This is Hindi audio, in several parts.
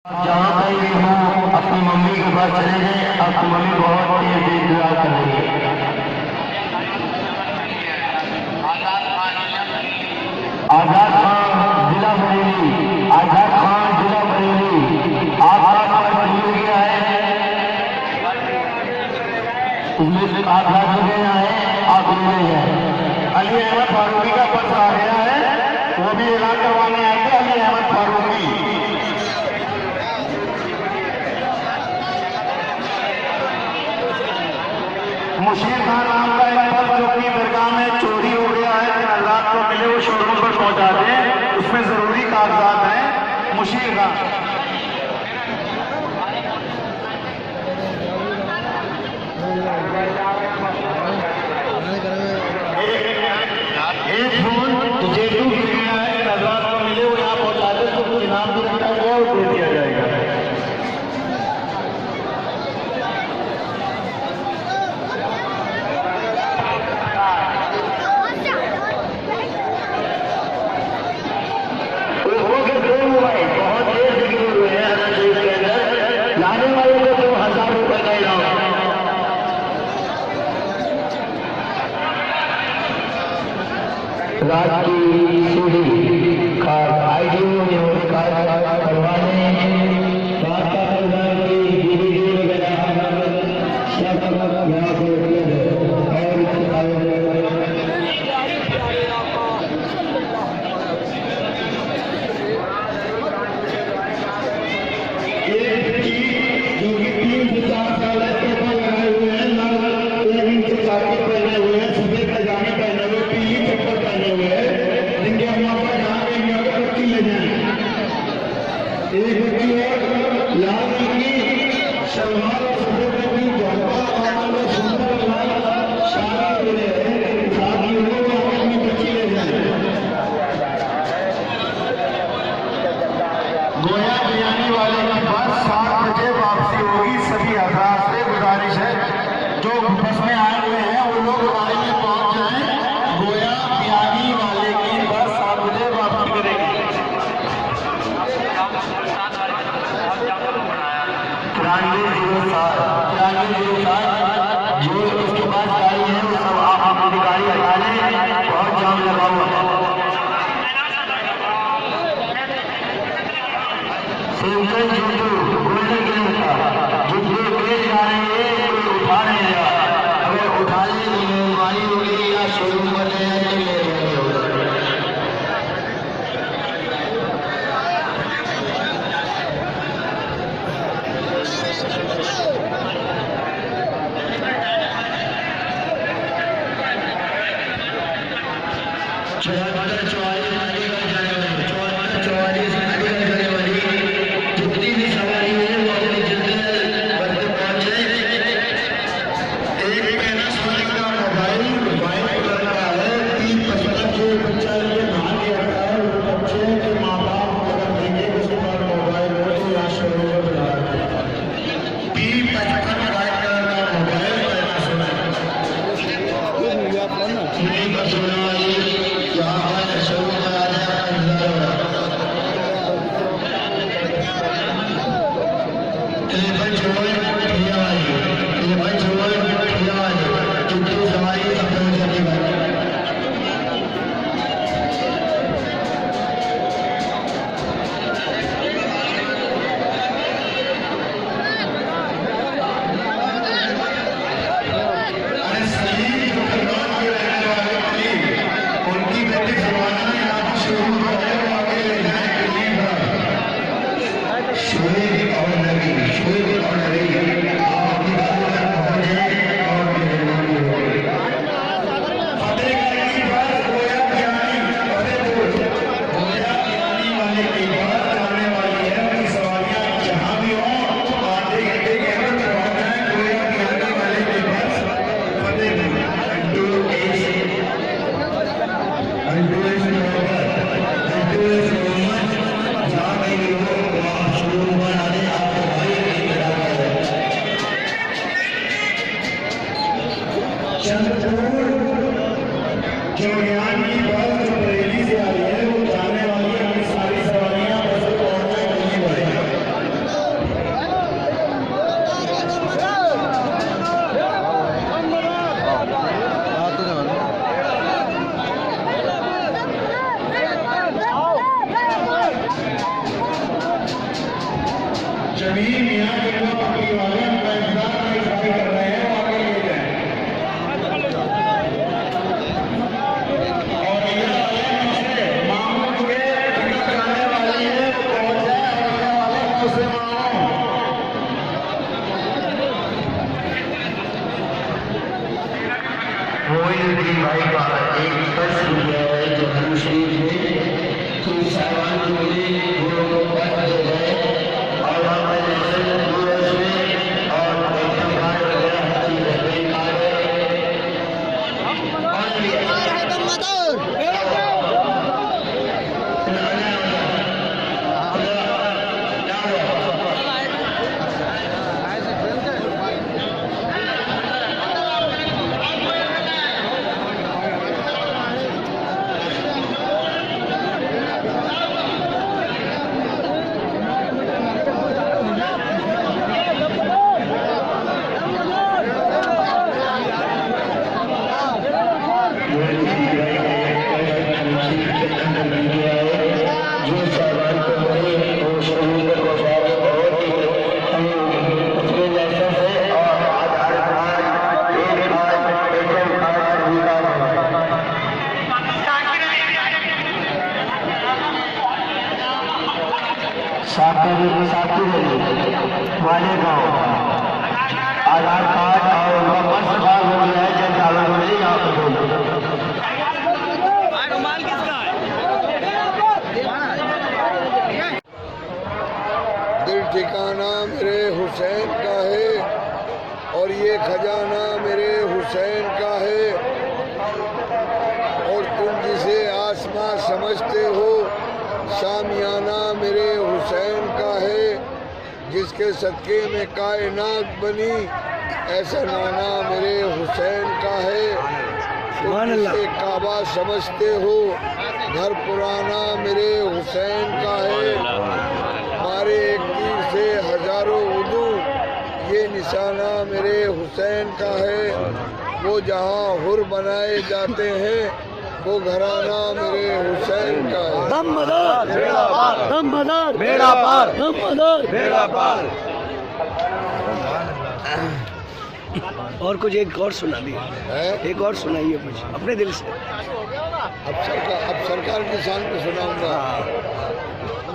जहाँ कहीं भी हो अपनी मम्मी के पास चले जाए। आपकी मम्मी बहुत तेज दुआ कर रही है। आजाद खान जिला बरेली, आजाद खान जिला बरेली आपका हो गया है। इसमें आजाद हो गया है, आप ले जाए। अली अहमद फारूकी का पर्स आ गया है, वो भी ऐलान करवाने आए थे। अली अहमद फारूकी मुशीर खान नाम का एक पर्स जो अपनी दरगाह में चोरी हो गया है, हजरात को मिले वो शोरूम पर पहुंचा दें। उसमें जरूरी कागजात हैं। मुशीर खान एक फोन तो जेटू गिर गया है, हजरात को मिले वो यहाँ पहुंचा दे। तो कुछ इनाम भी रखा गया वो दे दिया जाएगा। रात की सीढ़ी का आईडी मेमोरी कार्ड करवाने गोया बिरयानी वाले की बस 7 बजे वापसी होगी। सभी हजरात से गुजारिश है जो बस में आए हुए हैं वो लोग गाड़ी में पहुंच जाएं। गोया बिरयानी वाले की बस 7 बजे वापसी करेगी। 9307 जो उसके पास गाड़ी है वो सब आप अपनी गाड़ी हटा लें। बहुत जाम लगा हुआ है। गोल्डन किलो का जो तेज जा रहे हैं कोई उठा नहीं रहा। अगर उठाने की मेहरबानी होगी या शोरूम पर ले जाने की मेहरबानी होगी। साथी वाले गाँव आधार कार्ड और उनका पर्स बाग हो गया है, जब चालू हो रही यहाँ पर दिल ठिकाना मेरे हुसैन का है और ये खजाना मेरे हुसैन का है। और तुम जिसे आसमां समझते हो शामियाना मेरे हुसैन का है। जिसके सदके में कायनात बनी ऐसा नाना मेरे हुसैन का है। तुम जिसे काबा समझते हो घर पुराना मेरे हुसैन का है। मारे एक तीर से हजारों उदू ये निशाना मेरे हुसैन का है। वो जहाँ हुर बनाए जाते हैं वो घराना मेरे हुसैन का है। दम मदार बेड़ा पार, दम मदार बेड़ा पार, दम मदार बेड़ा पार। और कुछ एक और सुना दिए, एक और सुनाइए कुछ अपने दिल से। अब सरकार की शान पे सुनाऊंगा।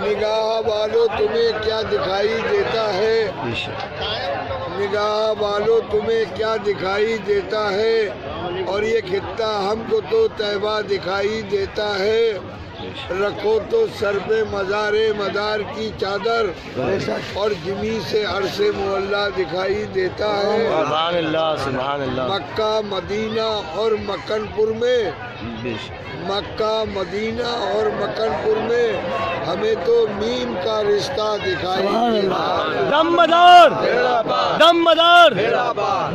निगाह वालों तुम्हें क्या दिखाई देता है, निगाह वालों तुम्हें क्या दिखाई देता है। और ये खित्ता हमको तो तैबा दिखाई देता है। रखो तो सर पे मज़ारे मदार की चादर और जिमी से अरसे मुअल्ला दिखाई देता है। सुभान अल्लाह, सुभान अल्लाह। मक्का मदीना और मक्कनपुर में, मक्का मदीना और मक्कनपुर में हमें तो मीम का रिश्ता दिखाई देता है। दम मदार दम मदार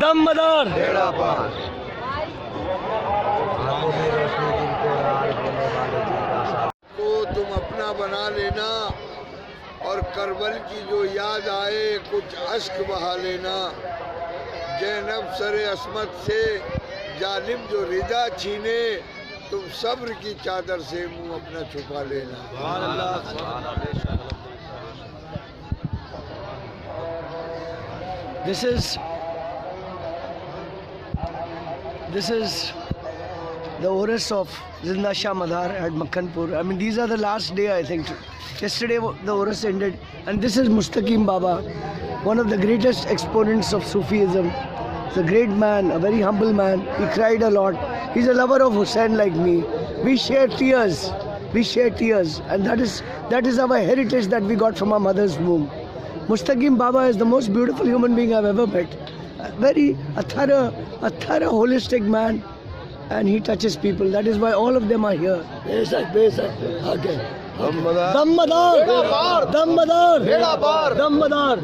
दम मदार। तो तुम अपना बना लेना और करबल की जो याद आए कुछ अश्क बहा लेना। जैनब सरे अस्मत से जालिम जो रिदा छीने तुम सब्र की चादर से मुंह अपना छुपा लेना। This is the Urus of Zinda Shah Madar at Makkanpur. I mean, these are the last day, I think. Yesterday the Urus ended, and this is Mustaqim Baba, one of the greatest exponents of Sufism. He's a great man, a very humble man. He cried a lot. He's a lover of Hussain like me. We share tears. We share tears, and that is our heritage that we got from our mother's womb. Mustaqim Baba is the most beautiful human being I've ever met. A thorough, holistic man, and he touches people. That is why all of them are here. Okay. Dam Madar, Dam Madar, Dam Madar.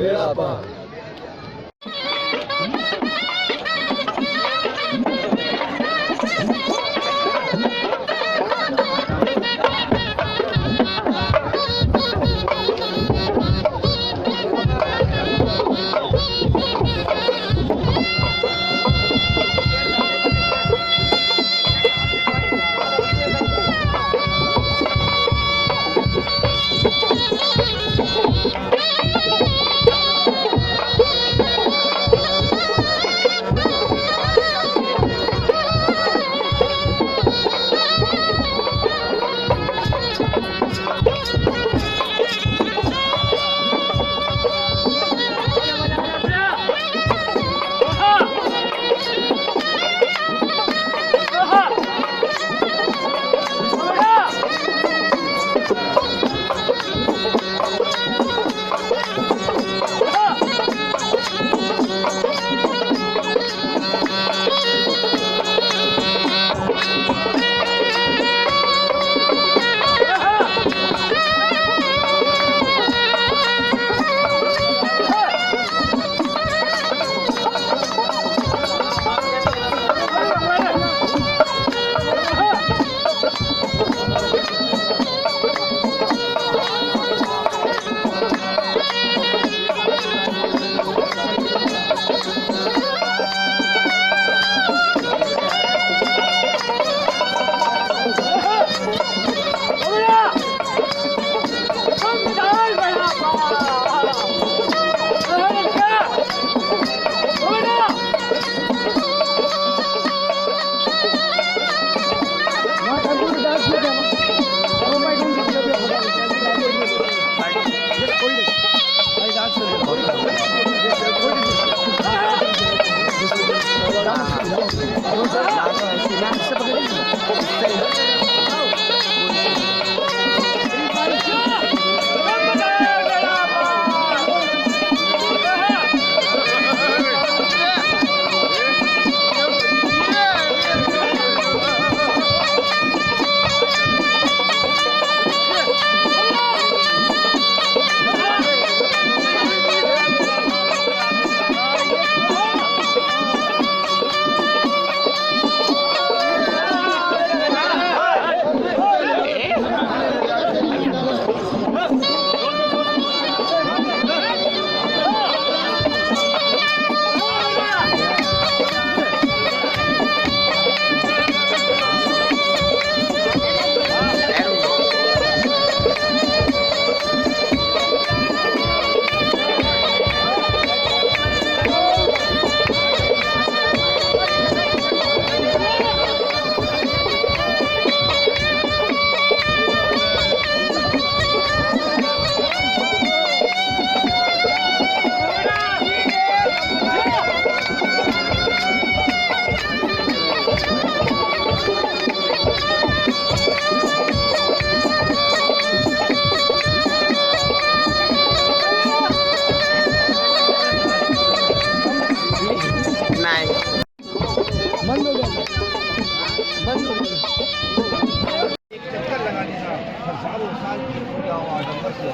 चक्कर लगा देना हजारों साल की पूजा और आडम्बर से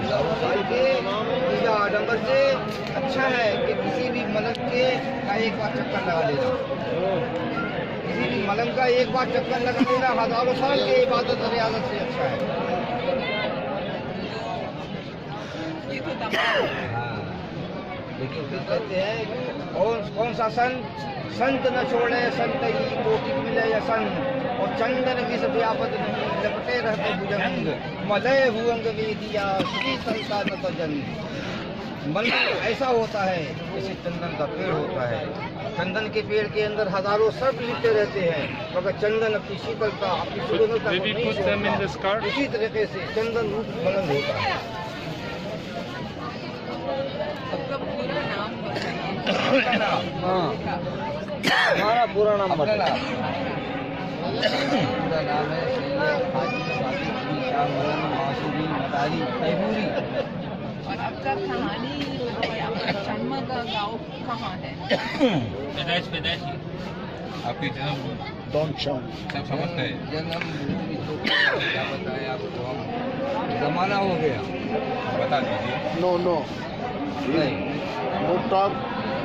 हजारों साल के पूजा आडम्बर से अच्छा है कि किसी भी मलंग के का एक बार चक्कर लगा लेना। किसी भी मलंग का एक बार चक्कर लगा लेना हजारों साल के इबादत और रियाजत से अच्छा है। लेकिन फिर कहते हैं कौन सा संत न छोड़े संत ही कोटि मिले या संत, और चंदन विष व्यापत नहीं लपटे रहते भुजंग, मलय भुअंग वेदिया श्री संसार न तजन। मन ऐसा होता है जैसे चंदन का पेड़ होता है। चंदन के पेड़ के अंदर हजारों सर्प लिपटे रहते हैं, मगर चंदन अपनी शीतलता अपनी सुगंधता को नहीं छोड़ता। इसी तरीके से चंदन रूप मलंग होता है। हमारा पूरा नाम पूरा नाम है सैयद हाजी सादिक अली शाह मलंग मासूरी मदारी तैमूरी। और आपका कहानी बताइए, आपका जन्म का गाँव कहाँ है? पैदाइशी आपकी जन्म डोंट शाउट। सब समझते हैं। जन्म भूमि तो क्या बताएं आपको, हम जमाना हो गया बता दीजिए। नो नो नहीं। No talk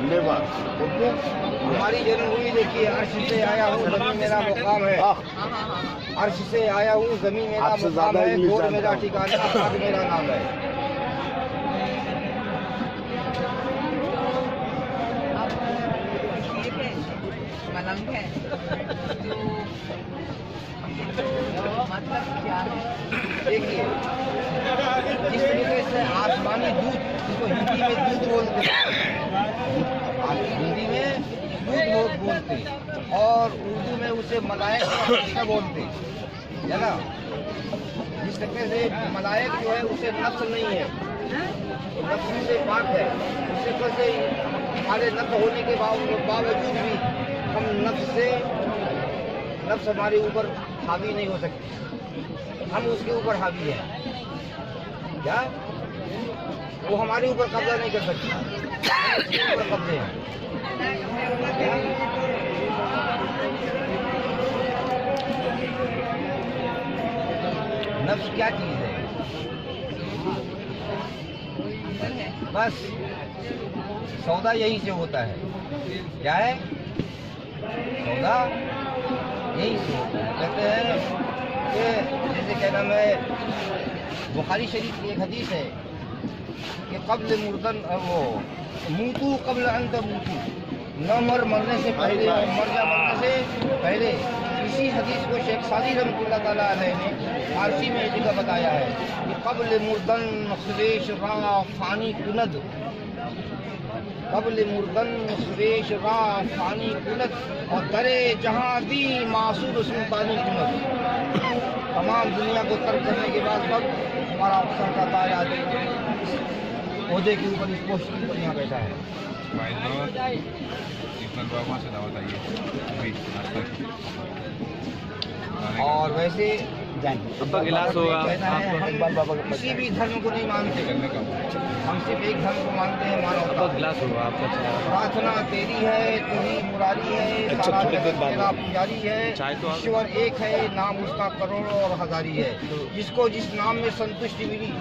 never. हमारी जन्मभूमि देखिए, अर्श से आया हूँ जमीन मेरा मुकाम है। अर्श से आया हूँ जमीन मेरा आपसे मुकाम ज्यादा है, इंग्लिश गोद जानता मेरा हूँ। ठिकाना आबाद मेरा नाम है। आप ये है मलंग है तो मतलब क्या है? देखिए जिस तरीके से आसमानी दूध, जिसको हिंदी में दूध बोलते हैं, हिंदी में दूध बोलते हैं, और उर्दू में उसे मलायक बोलते हैं, है ना। जिस तरीके से मलायक जो है उसे नफ्स नहीं है, नफ्स से पाक है। उससे कैसे हमारे नफ्स होने के बावजूद भी हम नफ्स हमारे ऊपर हावी नहीं हो सकती, हम उसके ऊपर हावी हैं। क्या वो हमारे ऊपर कब्जा नहीं कर सकती, हम उसके ऊपर कब्जे हैं। क्या? नफ्स क्या चीज है? बस सौदा यही से होता है। क्या है सौदा? यही से होता है। कहते हैं कि जैसे क्या नाम है, बुखारी शरीफ की एक हदीस है कि कब्ल मुर्दन वो मूतू कब्ल अंत मूतू, न मरने से पहले और मर मरने से पहले। इसी हदीस को शेख सादी रहमतुल्लाह ताला अलैह ने फारसी में एक जगह बताया है कि कब्ल मुर्दन सुरेश रा फानी कुनद, कब्ल मुर्दन सुरेश रा फानी कुनद, और दरे जहाँ भी मासूर सुल्तानी कुनद। तमाम दुनिया को तर्क करने के बाद सब हमारा अफसर का ताया पौधे के ऊपर इस पोस्ट के ऊपर यहाँ बैठा है। वहाँ से दावत आई है अभी नाश्ता की। और वैसे आपका गिलास होगा। कहना है हम किसी भी धर्म को नहीं मानते, हम सिर्फ एक धर्म को मानते हैं, मानवता। गिलास होगा आपका। प्रार्थना तेरी है, तू ही मुरारी है, सारा जगत तेरा पुजारी है। ईश्वर एक है, नाम उसका करोड़ों और हजारी है। जिसको जिस नाम में संतुष्टि मिली,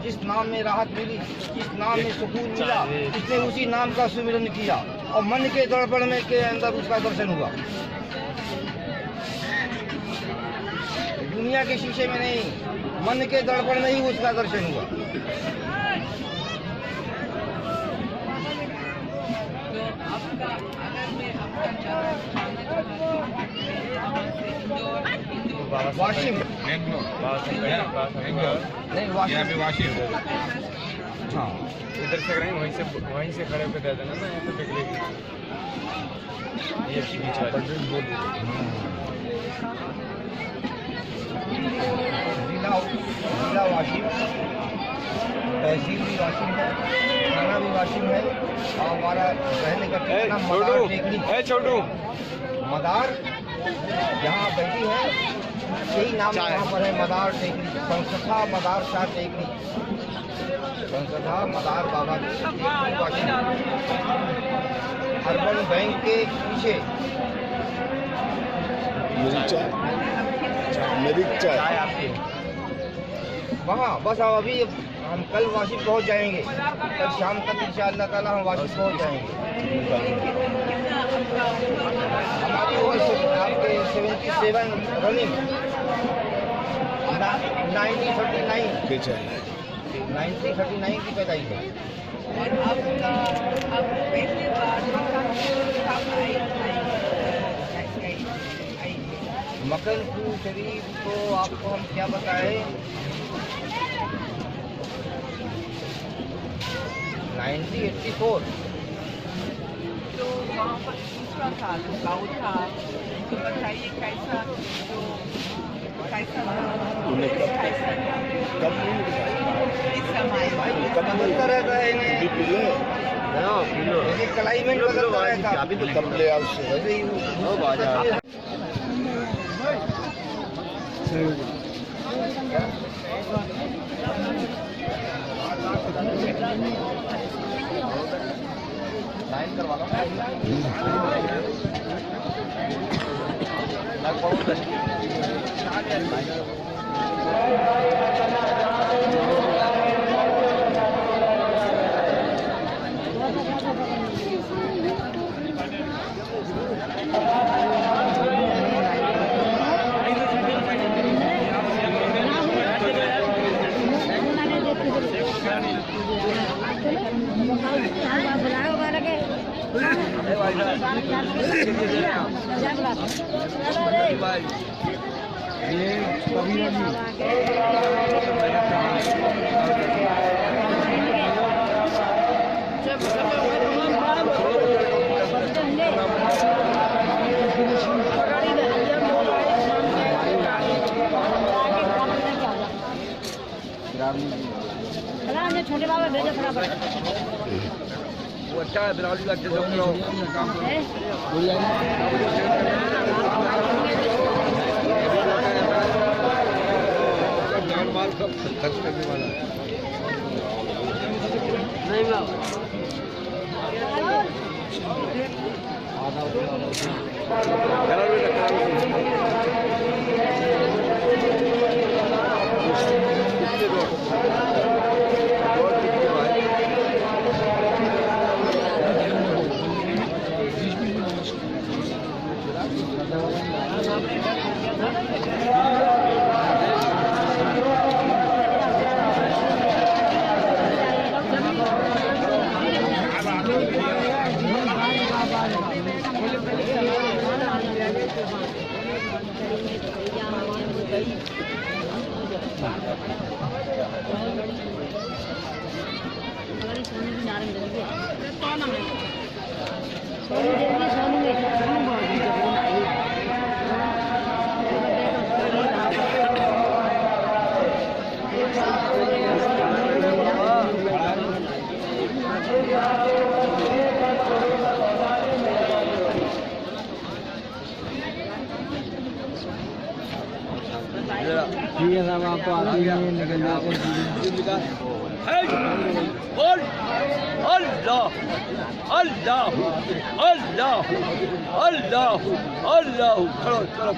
जिस नाम में राहत मिली, जिस नाम में सुकून मिला, उसने उसी नाम का सुमिरन किया और मन के दर्पण में के अंदर उसका दर्शन हुआ। दुनिया के शीशे में नहीं, मन के दर्पण में ही उसका दर्शन हुआ। तो आपका अगर मैं आपका जन्म जानना चाहती हूँ, कहाँ से? इंदौर? वाशिम बेंगलोर नहीं, वाशिम। यहाँ पे वाशिम। हाँ, इधर से करेंगे, वहीं से खड़े होकर दे देना ना, यहाँ पे देख लेंगे। ये बीच वाला जिला वाशिम, तहसील भी वाशिम है, थाना भी वाशिम है, और हमारा रहने का ठिकाना मदार टेकरी। छोटू मदार जहाँ बैठी है यही नाम यहाँ पर है, मदार टेकरी। संस्था मदार शाह टेकरी, संस्था मदार बाबा टेकरी वाशिम। अर्बन बैंक के पीछे मेरी चाय चाय आपकी वहाँ बस अब अभी हम कल वाशी पहुँच जाएंगे, कल शाम तक इंशाअल्लाह ताला हम वाशी पहुँच जाएंगे। हमारी उम्र आपके 77 रनिंग 1939 की पैदाइश है। और आपका आप पहली बार कब आए? मक्कनपुर शरीफ को आपको हम क्या बताएं, 1984। तो वहाँ पर दूसरा था जो गाँव था, तो बताइए कैसा था इस समय? बदलता रहता है इन्हें, क्लाइमेट बदलता रहता है। अभी तो कब ले आओ उससे साइन करवा लो। छोटे बाबा भेजो फटाफट। वो अच्छा है, बिराली का अच्छे से करो। जान माल सब खर्च करने वाला है। नहीं बाबा ठीक है साहब, आपको आती है निकल जाते हैं। अल्लाह अल्लाह अल्लाह अल्लाह अल्लाह चलो चलो।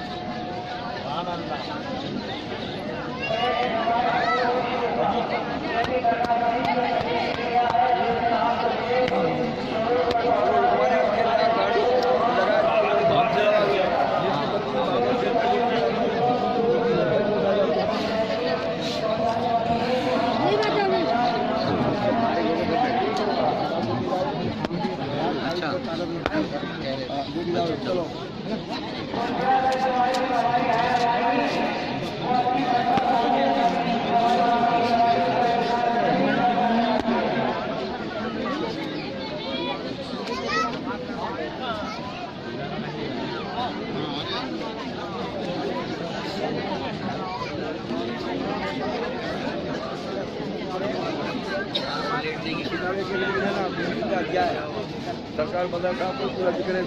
चलो सरकार बदल का पूरा करे।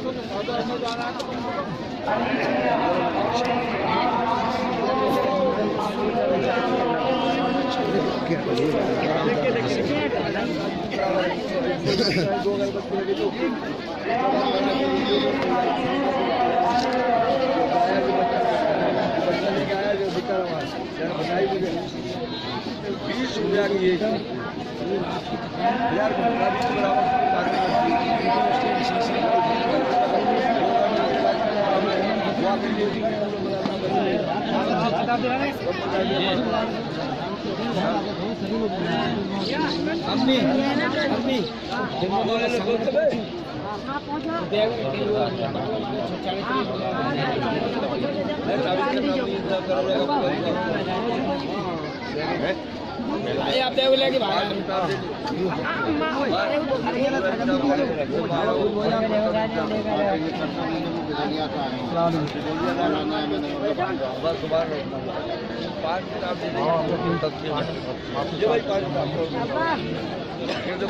क्या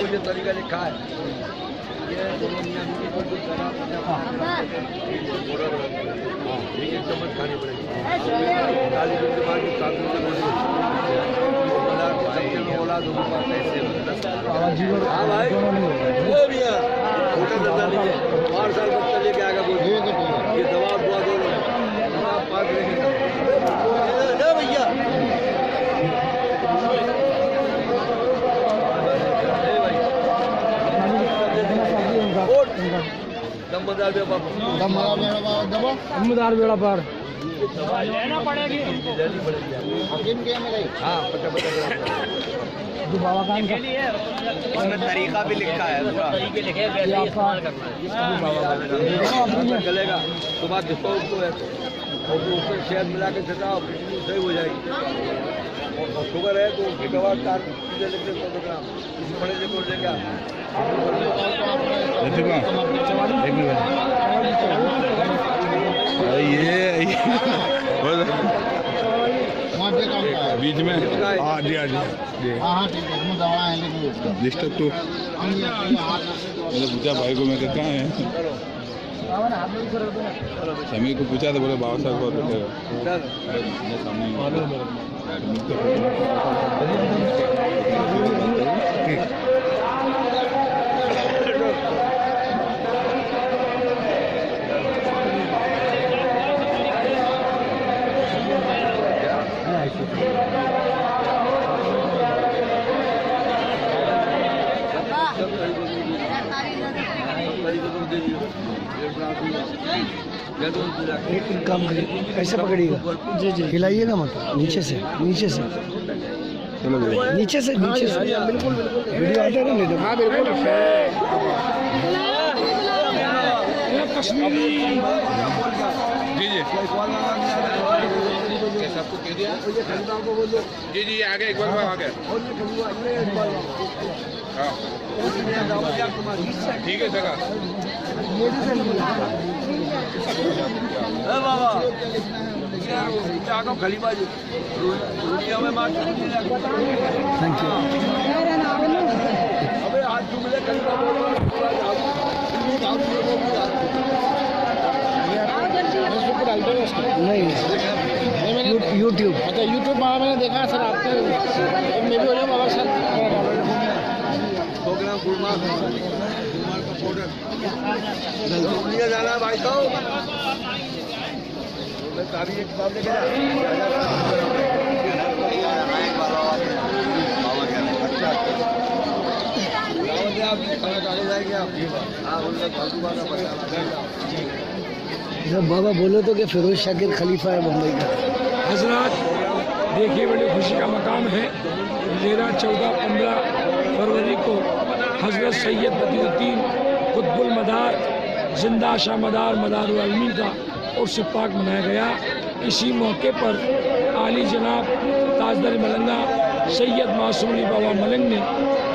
मुझे तरीका लिखा है ये दोनों मियां बीवी को कुछ एक चम्मच खानी पड़ेगी 40 दिन के बाद 7 दिन तक औलाद होगी हाँ भाई वो भैया छोटा दर्जा लीजिए 8 साल बच्चा लेके आएगा बोल ये दवा दुआ दोनों पास भैया दमदार बेड़ा पार लेना पड़ेगी हाँ बाबा का इसमें तरीका भी लिखा है तरीके लिखे हैं कैसे इस्तेमाल करना है चलेगा तो बात जिसको उसको है और उसमें शहद मिला के छटाओ सही हो जाएगी और शुगर है तो उसकी दवा 4 चीजें लिखते 100 ग्राम इस बड़े से कोट लेके बीच में हाँ जी हाँ जी हाँ ठीक है उसमें दवा है लेकिन डिस्टर्ब तो मैंने पूछा भाई को मैं कहता है समीर को पूछा तो बोले बाबा साहब को सामने एक काम करिए कैसे पकड़िएगा जी जी हिलाइएगा मत नीचे से नीचे से नीचे से बिल्कुल वीडियो आता है ना नहीं हाँ बिल्कुल जी जी सबको कह दिया जी जी आगे एक बार आ गया हाँ ठीक है जगह बाबा खली बाजू में मार थैंक यू अबे हाथ चूम ले नहीं यूट्यूब अच्छा यूट्यूब पर मैंने देखा सर आपके मैं भी हो जाऊँ बाबा सर 100 ग्राम गुड़मार का पाउडर लिया जाना है भाई साहब मैं तारीख एक बार लेके आप खाना चालू जाएंगे आप हाँ जब बाबा बोले तो कि फिरोज शाकिर खलीफा है मुंबई का हजरात देखिए बड़ी खुशी का मकाम है 13, 14, 15 फरवरी को हजरत सैयद बदियुद्दीन कुतुबुल मदार जिंदा शाह मदार मदारुल आलमीन का उर्स पाक मनाया गया। इसी मौके पर आली जनाब ताजदार मलंगा सैयद मासूम अली बाबा मलंग ने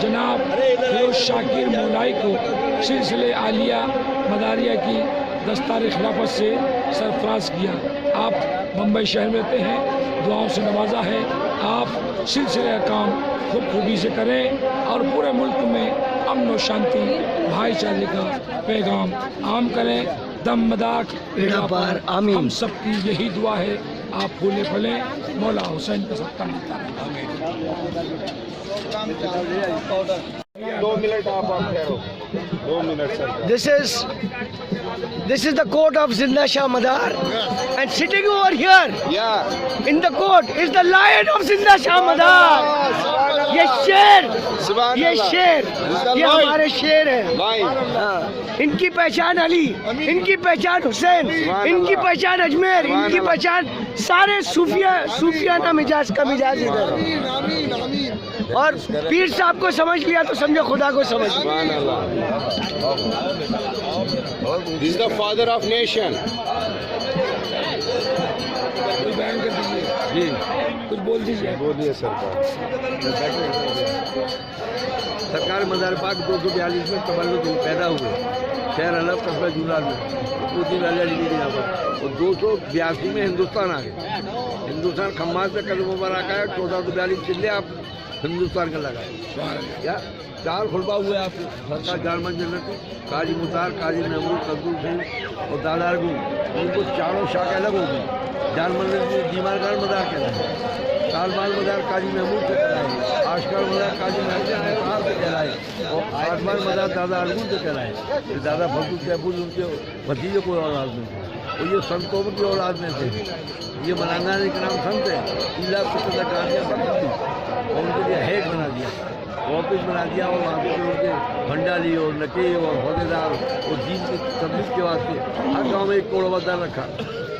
जनाब फिरोज शाकिर मौलाई को सिलसिले आलिया मदारिया की दस्तार खिलाफत से सरफराज किया। आप मुंबई शहर में रहते हैं, दुआओं से नवाजा है। आप सिलसिले काम खूबी से करें और पूरे मुल्क में अमन और शांति भाईचारे का पैगाम आम करें। दम मदाक बेड़ा पार आमीन। हम सबकी यही दुआ है। आप फूले फले मौला हुसैन का सबका मिलता है। 2 मिनट आप ठहरो 2 minute sir this is This is the court of Zinda Shah Madar, and sitting over here in the court is the lion of Zinda Shah Madar. ये शेर ये हमारे शेर है। हाँ, इनकी पहचान अली, इनकी पहचान हुसैन, इनकी पहचान अजमेर, इनकी पहचान सारे सूफियाना मिजाज का मिजाज इधर। और पीर साहब को समझ लिया तो समझो खुदा को समझ लिया। This is the father of nation. जी कुछ बोल दीजिए। बोलिए सरकार। सरकार मज़ार पाक 242 में तबल्लुद पैदा हुए, शहर हलफ कस्बा जुलाल में, उद्दीन अली यहाँ पर। और 282 में हिंदुस्तान आ गए। हिंदुस्तान खम्मास से कदम मुबारक आया, 1442 चिल्ले आप हिंदुस्तान का लगाए। क्या 4 खुलबा हुए आप सरकार जालमन जन्नती, काजी मुतार, काजी महमूद, कब्दुल सिंह और दादारगू, उनको चारों शाख अलग हो गई। जालमन दीमारगान मदार कहलाए, सालमाल मदार काजी महमूद से कहलाए, आशकार मदार काजी महमूद से कहलाए और आसमान मदार दादा अरगुल से कहलाए। दादा फजल सहबुल उनके भतीजे को औलाद में थे और ये संतों की औलाद में थे। ये मलाना के नाम संत है। 3 लाख 70 गाड़ियाँ थी और उनके लिए हेड बना दिया, ऑफिस बना दिया और वहाँ पर उनके भंडारी और नकीब और अहदेदार और दीन की तबलीग के वास्ते हर गाँव में एक कोड़ाबद्दार रखा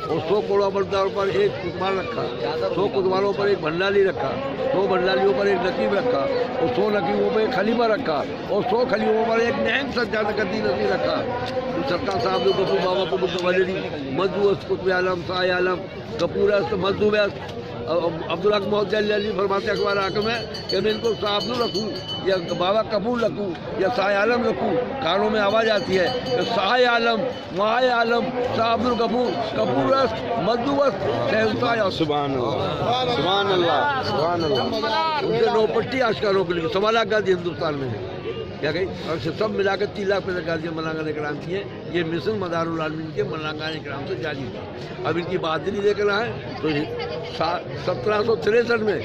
और 100 कोड़ाबद्दारों पर एक कुतवाल रखा, 100 कुतवालों पर एक भंडारी रखा, 100 भंडारियों पर एक नकीब रखा और 100 नकीबों पर एक खलीफा रखा और 100 खलीफों पर एक नैम सज्जाद कदी नसी रखा। तो सरकार साहब ने गफूर बाबा को मुतवल्ली मजदूस्त कुतुब आलम शाह आलम कपूरस्त मजदूबस्त अब्दुल हक मोहम्मद अली फरमाते अखबार हाकिम है कि मैं इनको शाह अब्दुल रखूँ या बाबा कपूर रखूँ या शाह आलम रखूँ। कानों में आवाज़ आती है कि शाह आलम, माह आलम, शाह अब्दुल कपूर, कपूरस्त मजदूबस्त शहंशाह। सुभान अल्लाह। उनसे नौपट्टी आशकारों के लिए 1.25 लाख गाजी हिंदुस्तान में है। क्या गई और सब मिलाकर 3 लाख पैसे गाजियाँ मलांगान कराम की है। ये मिशन मदारुल आलमीन के मलांगान कराम से जारी है। अब इनकी बहादुरी देखना है तो 1763 में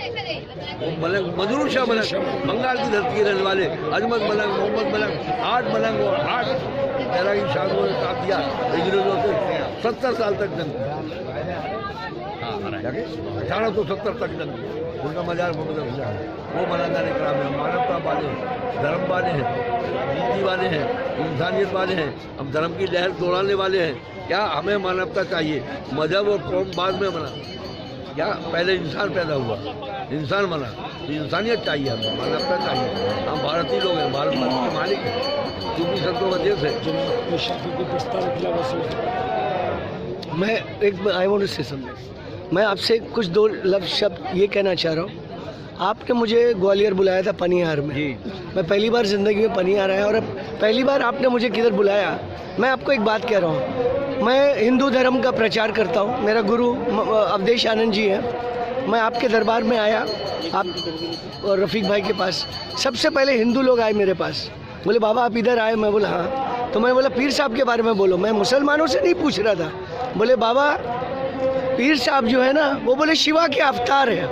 मजरूर शाह मलंग, बंगाल की धरती के रहने वाले अजमत मलंग, मोहम्मद मलंग, 8 मलंग और 8 पैरा की शादियों ने साथ दिया। अंग्रेजों से 70 साल तक जंग, 1870 तक जंग। उनका मजार मोहम्मद हुसैन, वो मलांगान कराम है। मानवता वाले हैं, धर्म वाले हैं, नीति वाले हैं, इंसानियत वाले हैं, हम धर्म की लहर दौड़ाने वाले हैं। क्या हमें मानवता चाहिए, मजहब और कौम बाद में बना। क्या पहले इंसान पैदा हुआ, इंसान बना, तो इंसानियत चाहिए, हमें मानवता चाहिए। हम भारतीय लोग हैं, भारत के मालिक हैं, क्योंकि संतों का देश है। मैं I want to say something. मैं आपसे कुछ 2 लफ्ज़ शब्द ये कहना चाह रहा हूँ। आपने मुझे ग्वालियर बुलाया था पनिहार में। मैं पहली बार ज़िंदगी में पनिहार आया और अब पहली बार आपने मुझे किधर बुलाया। मैं आपको एक बात कह रहा हूँ, मैं हिंदू धर्म का प्रचार करता हूँ। मेरा गुरु अवधेश आनंद जी हैं। मैं आपके दरबार में आया, आप और रफ़ीक भाई के पास। सबसे पहले हिंदू लोग आए मेरे पास, बोले बाबा आप इधर आए। मैं बोला हाँ। तो मैं बोला पीर साहब के बारे में बोलो। मैं मुसलमानों से नहीं पूछ रहा था। बोले बाबा पीर साहब जो है ना, वो बोले शिवा के अवतार है,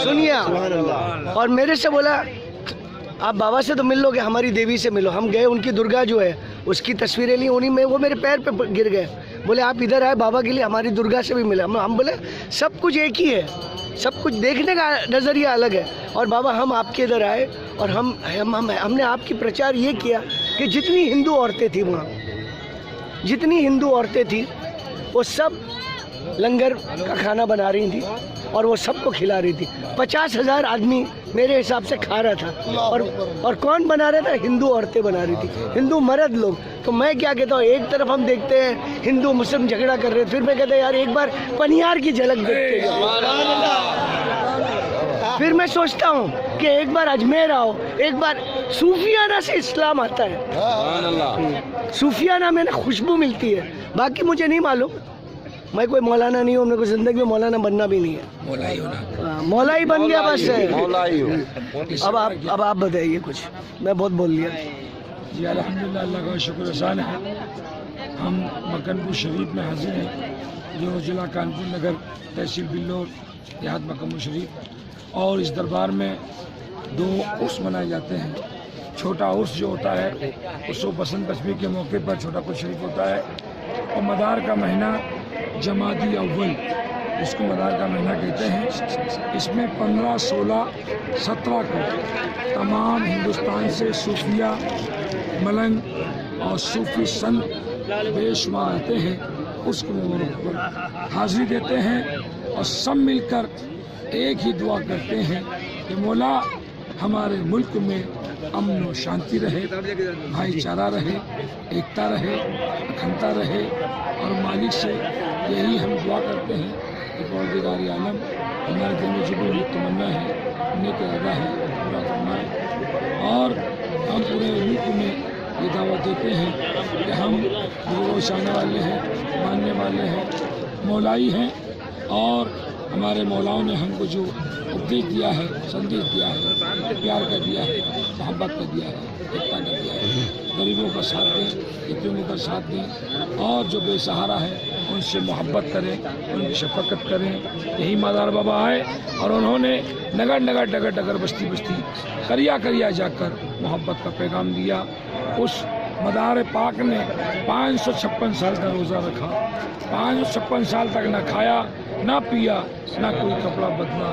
सुनिए। और मेरे से बोला आप बाबा से तो मिल लोगे, हमारी देवी से मिलो। हम गए, उनकी दुर्गा जो है उसकी तस्वीरें ली, उन्हीं में वो मेरे पैर पे गिर गए। बोले आप इधर आए बाबा के लिए, हमारी दुर्गा से भी मिला। हम बोले सब कुछ एक ही है, सब कुछ देखने का नज़रिया अलग है। और बाबा हम आपके इधर आए और हमने आपकी प्रचार ये किया कि जितनी हिंदू औरतें थी वहाँ, जितनी हिंदू औरतें थी वो सब लंगर का खाना बना रही थी और वो सबको खिला रही थी। 50,000 आदमी मेरे हिसाब से खा रहा था। और कौन बना रहा था? हिंदू औरतें बना रही थी, हिंदू मर्द लोग। तो मैं क्या कहता हूँ, एक तरफ हम देखते हैं हिंदू मुस्लिम झगड़ा कर रहे हैं, फिर मैं कहता हूँ यार एक बार पनिहार की झलक देखते हैं। फिर मैं सोचता हूँ कि एक बार अजमेर आओ, एक बार सूफियाना से इस्लाम आता है। सूफियाना में ना खुशबू मिलती है। बाकी मुझे नहीं मालूम, मैं कोई मौलाना नहीं हूँ, मेरे को जिंदगी में मौलाना बनना भी नहीं है। मौला ही बन गया बस है। अब आप बताइए कुछ, मैं बहुत बोल लिया। जी अल्हम्दुलिल्लाह, अल्लाह का शुक्र एहसान है। हम मक्कनपुर शरीफ में हाजिर हैं, जो जिला कानपुर नगर, तहसील बिल्लोर, देहात मक्कनपुर शरीफ। और इस दरबार में 2 उर्स मनाए जाते हैं। छोटा उर्स जो होता है उसको बसंत पंचमी के मौके पर छोटा कुल शरीफ होता है। और मदार का महीना जमादी अव्वल, इसको मदार का महीना कहते हैं। इसमें 15, 16, 17 को तमाम हिंदुस्तान से सूफिया, मलंग और सूफी संत बेशुमार आते हैं, उसको पर हाजिरी देते हैं और सब मिलकर एक ही दुआ करते हैं कि मौला हमारे मुल्क में अमन और शांति रहे, भाईचारा रहे, एकता रहे, अखंडता रहे। और मालिक से यही हम दुआ करते हैं कि परवरदिगार आलम हमारे दिल में जो भी तमन्ना है, नेक इरादा है, पूरा फरमाए। और हम पूरे मुल्क में ये दावत देते हैं कि हम रोज़ आने वाले हैं, मानने वाले हैं, मौलाई हैं। और हमारे मौलाओं ने हमको जो उपदेश दिया है, संदेश दिया है, प्यार कर दिया है, मोहब्बत कर दिया है, एकता कर दिया है। गरीबों का साथ दें, यतीमों का साथ दें और जो बेसहारा है उनसे मोहब्बत करें, उनकी शफकत करें। यही मदार बाबा आए और उन्होंने नगर नगर डगर डगर बस्ती बस्ती करिया करिया जाकर मोहब्बत का पैगाम दिया। उस मदार पाक ने 556 साल का रोज़ा रखा, 556 साल तक ना खाया ना पिया ना कोई कपड़ा बदला,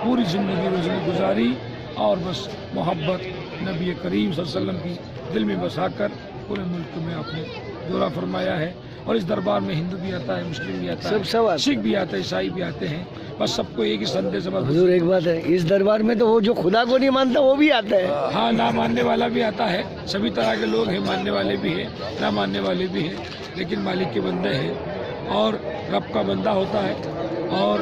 पूरी ज़िंदगी रोज़ी गुजारी और बस मोहब्बत नबी करीम सल्लल्लाहु अलैहि वसल्लम की दिल में बसाकर पूरे मुल्क में आपने दौरा फरमाया है। और इस दरबार में हिंदू भी आता है, मुस्लिम भी आता है, सिख भी आता है, ईसाई भी आते हैं, बस सबको एक ही संदेश। हुजूर एक बात है, इस दरबार में तो वो जो खुदा को नहीं मानता वो भी आता है। हाँ, ना मानने वाला भी आता है, सभी तरह के लोग हैं, मानने वाले भी हैं, ना मानने वाले भी हैं, लेकिन मालिक के बंदे हैं और रब का बंदा होता है और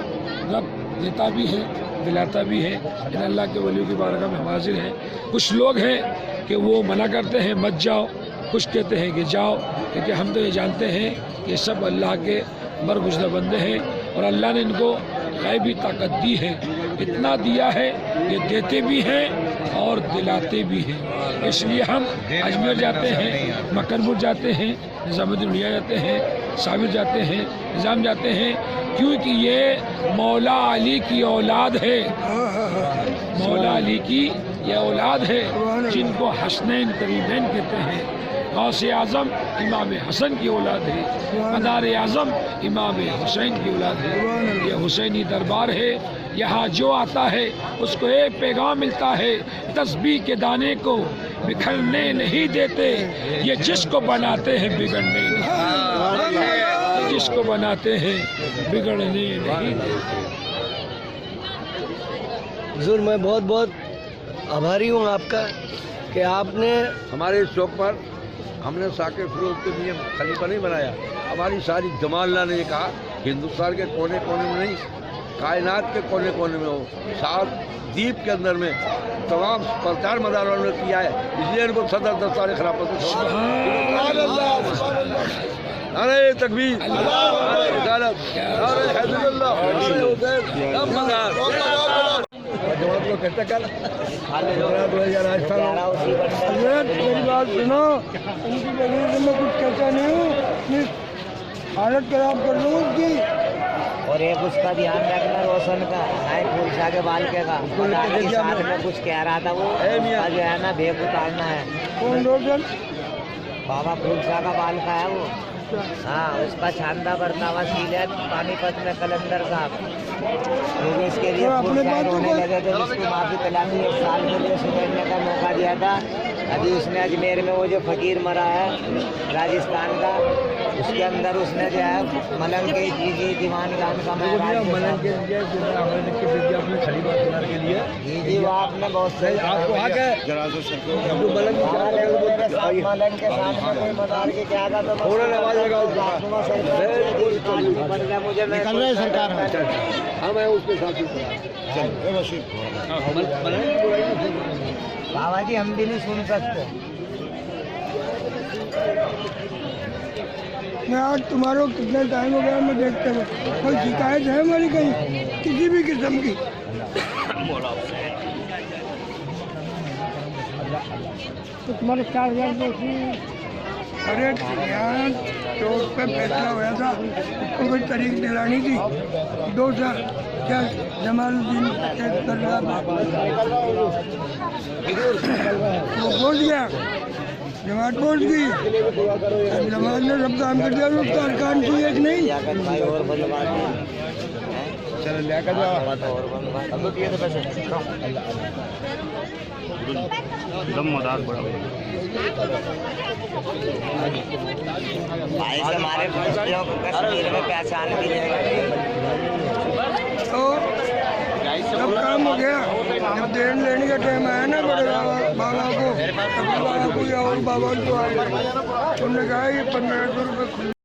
रब देता भी है, दिलाता भी है। इन अल्लाह के वलियों की बारगाह में हाजिर है। कुछ लोग हैं कि वो मना करते हैं मत जाओ, कुछ कहते हैं कि जाओ, क्योंकि हम तो ये जानते हैं कि सब अल्लाह के बरगुज़र बंदे हैं और अल्लाह ने इनको गैबी ताकत दी है, इतना दिया है ये देते भी हैं और दिलाते भी हैं। इसलिए हम अजमेर जाते हैं, मक्कनपुर जाते हैं, निज़ामुद्दीन औलिया जाते हैं, साबिर जाते हैं, निज़ाम जाते हैं, क्योंकि ये मौला अली की औलाद है। मौला अली की ये औलाद है जिनको हसनैन करीमैन कहते हैं। गौसे आज़म इमाम हसन की औलाद है, मदार आज़म इमाम हुसैन की औलाद है। ये हुसैनी दरबार है, यहाँ जो आता है उसको एक पैगाम मिलता है, तस्बीह के दाने को बिखरने नहीं देते, ये जिसको बनाते हैं बिगड़ने नहीं, जिसको बनाते हैं बिगड़ने नहीं देते। हुजूर मैं बहुत बहुत आभारी हूँ आपका कि आपने हमारे इस चौक पर हमने साकिर फिरोज के लिए खलीफा नहीं बनाया। हमारी सारी जमालना ने कहा हिंदुस्तान के कोने कोने में नहीं, कायनात के कोने कोने में हो, 7 द्वीप के अंदर में तमाम प्रचार मदारों ने किया है, इसलिए इनको सदर दस्तार खिलाफत। अरे तकबीर, अरे रिसालत, अरे हैदरुल्लाह, अरे हुसैन, सब मदार। मेरी बात सुनो, उनकी वजह से मैं कुछ कहता नहीं हूँ, हालत खराब कर लूँ उसकी। और एक उसका ध्यान रखना रोशन का, फूलशाह के बालके का साथ में कुछ कह रहा था, वो जो है ना भेद उतारना है। कौन रोशन? बाबा फूलशाह का बालका है वो। हाँ, उसका छांदा बरतावा सीले पानीपत में कलंदर का, क्योंकि इसके लिए फूलशाह रोने लगे थे, जिसको माफी तलाशी 1 साल के लिए सुधरने का मौका दिया था। अभी उसने अजमेर में वो जो फकीर मरा है राजस्थान का, उसके अंदर उसने जो है मलंग के जी दीवान खान का मलंग के जी वो आपने बहुत सही आपको मलंग के साथ में कोई मदार की क्या था, तो मुझे निकल रहे सरकार हाँ मैं उसके साथ बाबा जी हम भी नहीं सुन सकते। मैं आज तुम्हारा कितना टाइम हो गया मैं देखते हुए, कोई शिकायत है हमारी कहीं किसी भी किस्म की? तो तुम्हारे 4000 अरे यार चौक पे फैसला हुआ था, उसको कोई तारीख दिलानी थी। 2 साल क्या जमालुद्दीन कर रहा था, वो पहुँच गया, जमात पहुँच गई, जमात ने सब काम कर दिया। उसका अरकान थी एक नहीं, चलो लेकर जाओ। दम मदार बड़ा भाई से हमारे बच्चों को कश्मीर में पहचान भी तो जब काम हो गया, जब देन लेने का टाइम आया ना बड़े बाबा को, बाबा को या और बाबा को आए, उन्होंने कहा ये 1500 रुपये